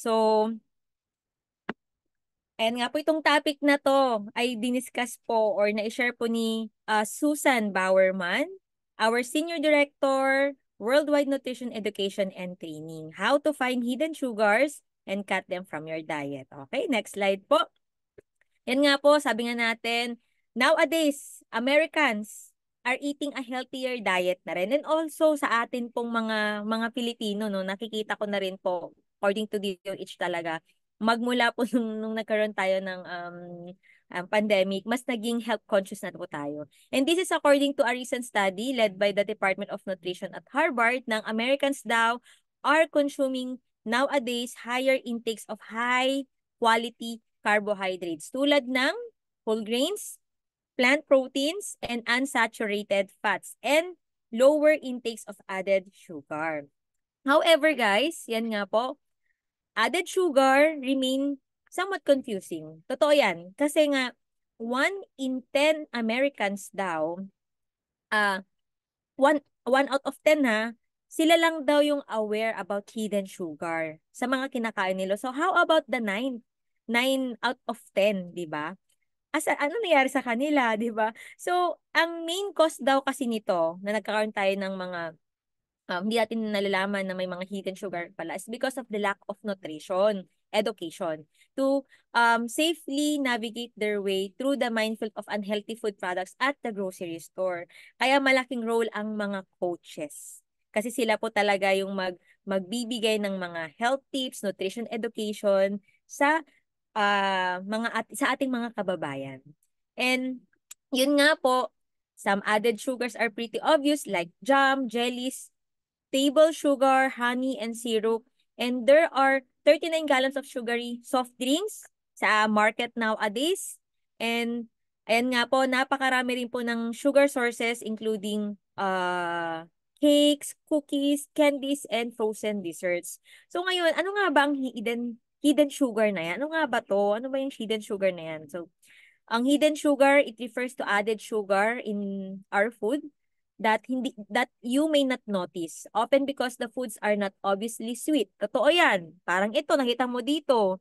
So, ayan nga po itong topic na to ay diniscuss po or na-share po ni Susan Bowerman, our Senior Director, Worldwide Nutrition Education and Training. How to find hidden sugars and cut them from your diet. Okay, next slide po. Yan nga po, sabi nga natin, nowadays, Americans are eating a healthier diet na rin. And also sa atin pong mga Pilipino, no, nakikita ko na rin po, according to DOH talaga, magmula po nung nagkaroon tayo ng pandemic, mas naging health conscious na po tayo. And this is according to a recent study led by the Department of Nutrition at Harvard ng Americans daw are consuming nowadays higher intakes of high quality carbohydrates tulad ng whole grains, plant proteins, and unsaturated fats, and lower intakes of added sugar. However, guys, yan nga po, added sugar remain somewhat confusing. Totoo yan. Kasi nga, 1 in 10 Americans daw, uh, 1 out of 10 ha, sila lang daw yung aware about hidden sugar sa mga kinakain nila. So how about the 9 out of 10, di ba? Ano nangyari sa kanila, di ba? So, ang main cause daw kasi nito na nagkakaroon tayo ng mga hindi natin nalalaman na may mga hidden sugar pala is because of the lack of nutrition, education, to safely navigate their way through the minefield of unhealthy food products at the grocery store. Kaya malaking role ang mga coaches. Kasi sila po talaga yung magbibigay ng mga health tips, nutrition education sa sa ating mga kababayan. And yun nga po, some added sugars are pretty obvious like jam, jellies, table sugar, honey, and syrup. And there are 39 gallons of sugary soft drinks sa market nowadays. And ayan nga po, napakarami rin po ng sugar sources including cakes, cookies, candies, and frozen desserts. So ngayon, ano nga ba ang hidden sugar na yan? Ano nga ba to? Ano ba yung hidden sugar na yan? So, ang hidden sugar, it refers to added sugar in our food that you may not notice. Often because the foods are not obviously sweet. Totoo yan. Parang ito, nakita mo dito.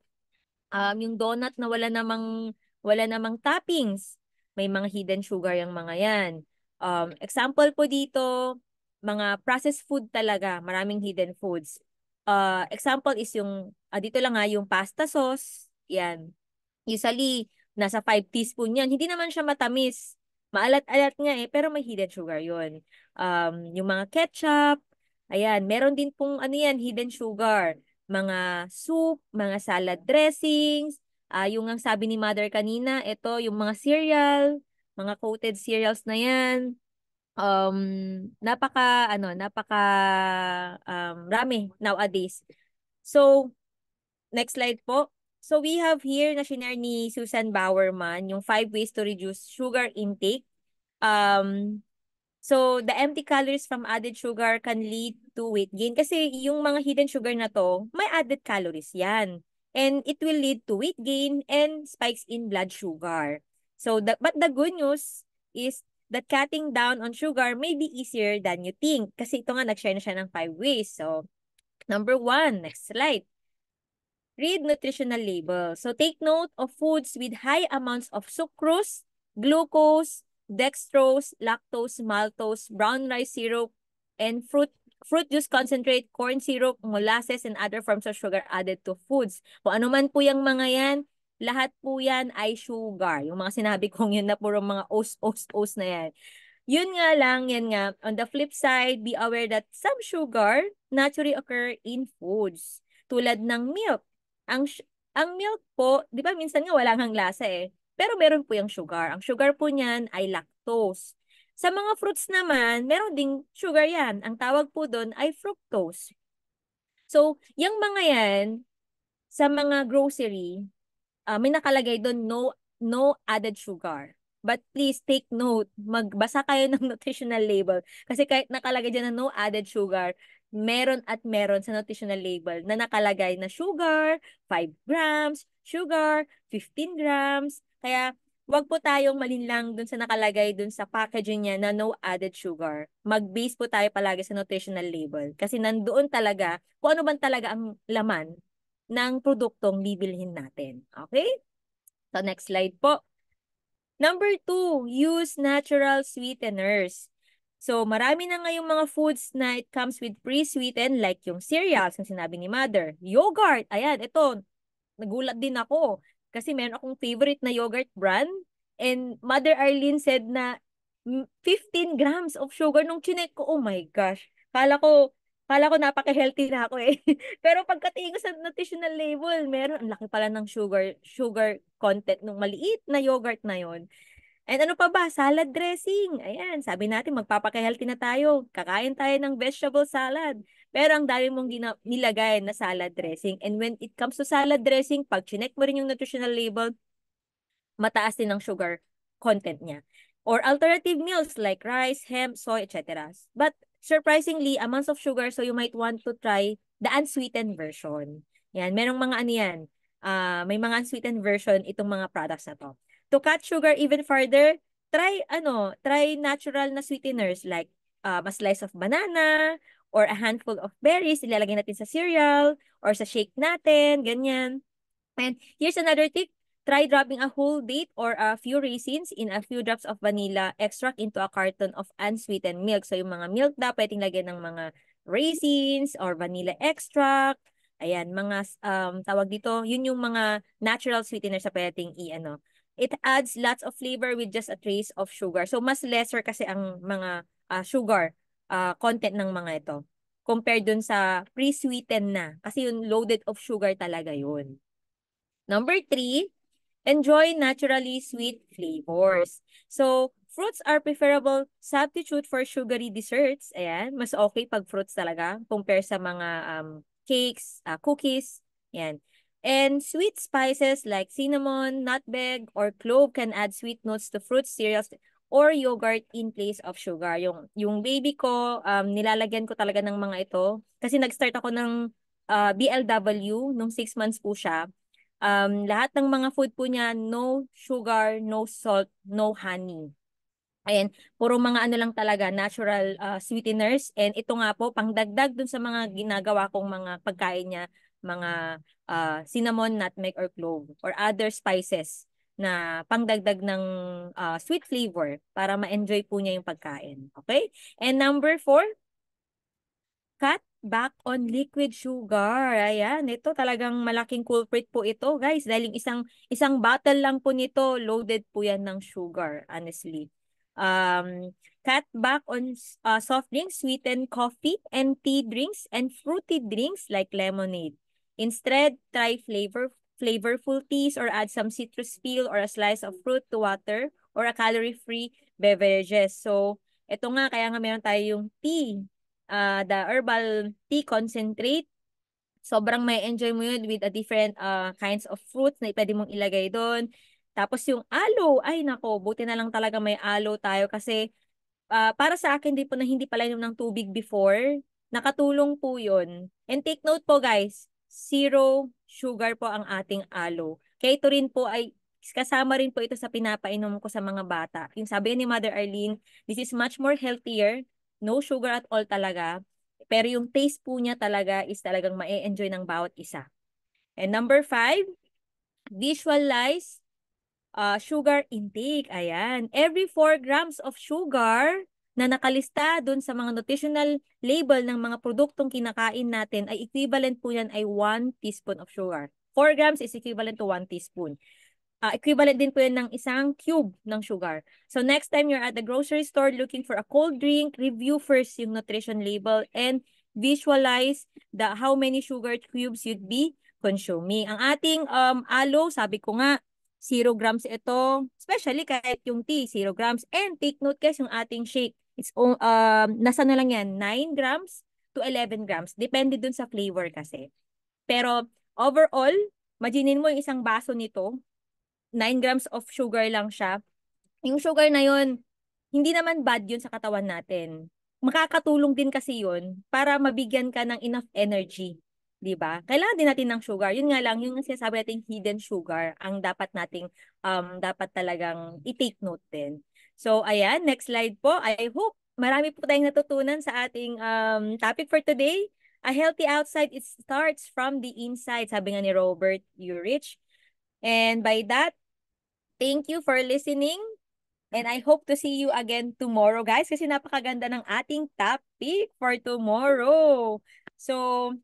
Yung donut na wala namang toppings. May mga hidden sugar yung mga yan. Example po dito, mga processed food talaga. Maraming hidden foods. Example is dito lang yung pasta sauce. Yan. Usually, nasa 5 teaspoon yan. Hindi naman siya matamis. Maalat-alat nga pero may hidden sugar yun. Yung mga ketchup, ayan, meron din pong hidden sugar. Mga soup, mga salad dressings, yung ang sabi ni mother kanina, ito, yung mga cereal, mga coated cereals na yan. Napaka rami nowadays. So, next slide po. So we have here na shinare ni Susan Bowerman yung 5 ways to reduce sugar intake. So the empty calories from added sugar can lead to weight gain kasi yung mga hidden sugar na to, may added calories yan. And it will lead to weight gain and spikes in blood sugar. So but the good news is that cutting down on sugar may be easier than you think. Kasi ito nga, nag-share na siya ng 5 ways. So, number 1, next slide. Read nutritional label. So take note of foods with high amounts of sucrose, glucose, dextrose, lactose, maltose, brown rice syrup, and fruit juice concentrate, corn syrup, molasses, and other forms of sugar added to foods. Kung ano man po yung mga yan, lahat po yan ay sugar. Yung mga sinabi kong yun na puro mga os na yan. Yun nga lang, yan nga. On the flip side, be aware that some sugar naturally occur in foods. Tulad ng milk. Ang milk po, di ba minsan nga wala ngang lasa pero meron po yung sugar. Ang sugar po niyan ay lactose. Sa mga fruits naman, meron ding sugar yan. Ang tawag po doon ay fructose. So, yung mga yan, sa mga grocery, may nakalagay doon no added sugar. But please take note, magbasa kayo ng nutritional label. Kasi kahit nakalagay dyan na no added sugar, meron at meron sa nutritional label na nakalagay na sugar, 5 grams, sugar, 15 grams. Kaya, wag po tayong malinlang dun sa nakalagay dun sa packaging niya na no added sugar. Mag-base po tayo palagi sa nutritional label. Kasi nandoon talaga, kung ano ba talaga ang laman ng produktong bibilhin natin. Okay? So next slide po. Number 2, use natural sweeteners. So, marami na ngayong mga foods na it comes with pre-sweetened like yung cereals, yung sinabi ni Mother. Yogurt, ayan, ito, nagulat din ako. Kasi meron akong favorite na yogurt brand. And Mother Arlene said na 15 grams of sugar. Nung chinek ko, oh my gosh. Kala ko napaka-healthy na ako eh. Pero pagkatingin ko sa nutritional label, meron, ang laki pala ng sugar content nung maliit na yogurt na yon. And ano pa ba? Salad dressing. Ayan, sabi natin magpapaka-healthy na tayo. Kakain tayo ng vegetable salad. Pero ang dami mong nilagay na salad dressing. And when it comes to salad dressing, pag chinek mo rin yung nutritional label, mataas din ang sugar content niya. Or alternative meals like rice, hemp, soy, etc. But surprisingly, amounts of sugar, so you might want to try the unsweetened version. Yan, merong mga ano yan. May mga unsweetened version itong mga products na to. To cut sugar even further, try natural na sweeteners like a slice of banana or a handful of berries, ilalagay natin sa cereal or sa shake natin, ganyan. And here's another tip. Try dropping a whole date or a few raisins in a few drops of vanilla extract into a carton of unsweetened milk. So yung mga milk na pwedeng lagyan ng mga raisins or vanilla extract. Ayan, mga tawag dito, yun yung mga natural sweeteners sa pwedeng i-ano. It adds lots of flavor with just a trace of sugar. So mas lesser kasi ang mga sugar content ng mga ito compared dun sa pre-sweetened na. Kasi yung loaded of sugar talaga yun. Number 3, enjoy naturally sweet flavors. So, fruits are preferable substitute for sugary desserts. Ayan, mas okay pag fruits talaga compare sa mga cakes, cookies. Ayan. And sweet spices like cinnamon, nutmeg, or clove can add sweet notes to fruits, cereals, or yogurt in place of sugar. Yung baby ko, nilalagyan ko talaga ng mga ito. Kasi nag-start ako ng BLW nung 6 months po siya. Lahat ng mga food po niya, no sugar, no salt, no honey. Ayan, puro mga ano lang talaga, natural sweeteners. And ito nga po, pangdagdag dun sa mga ginagawa kong mga pagkain niya, mga cinnamon, nutmeg, or clove, or other spices na pangdagdag ng sweet flavor para ma-enjoy po niya yung pagkain. Okay? And number 4, cut back on liquid sugar. Ayan, ito talagang malaking culprit po ito, guys. Dahil isang bottle lang po nito, loaded po yan ng sugar, honestly. Cut back on soft drinks, sweetened coffee, and tea drinks, and fruity drinks like lemonade. Instead, try flavorful teas or add some citrus peel or a slice of fruit to water or a calorie-free beverages. So, ito nga, kaya nga meron tayo yung tea, the herbal tea concentrate. Sobrang may enjoy mo yun with a different kinds of fruits na pwede mong ilagay doon. Tapos yung aloe, ay nako, buti na lang talaga may aloe tayo kasi para sa akin hindi pala inom ng tubig before. Nakatulong po yun. And take note po guys, zero sugar po ang ating aloe. Kaya ito rin po ay kasama rin po ito sa pinapainom ko sa mga bata. Yung sabi ni Mother Arlene, this is much more healthier, no sugar at all talaga. Pero yung taste po niya talaga is talagang ma-enjoy ng bawat isa. And number 5, visualize sugar intake. Ayan. Every 4 grams of sugar na nakalista dun sa mga nutritional label ng mga produktong kinakain natin ay equivalent po yan ay 1 teaspoon of sugar. 4 grams is equivalent to 1 teaspoon. Equivalent din po yan ng isang cube ng sugar. So next time you're at the grocery store looking for a cold drink, review first yung nutrition label and visualize how many sugar cubes you'd be consuming. Ang ating aloe, sabi ko nga, 0 grams ito, especially kahit yung tea, 0 grams. And take note guys, yung ating shake, it's nasa na lang yan, 9 grams to 11 grams. Depende dun sa flavor kasi. Pero overall, imaginin mo yung isang baso nito, 9 grams of sugar lang siya. Yung sugar na yun, hindi naman bad yun sa katawan natin. Makakatulong din kasi yun para mabigyan ka ng enough energy. 'Di ba? Kailangan din natin ng sugar. Yun nga lang, yung sinasabi nating hidden sugar, ang dapat nating dapat talagang i-take note din. So, ayan, next slide po. I hope marami po tayong natutunan sa ating topic for today. A healthy outside, it starts from the inside, sabi nga ni Robert Urich. And by that, thank you for listening. And I hope to see you again tomorrow, guys, kasi napakaganda ng ating topic for tomorrow. So,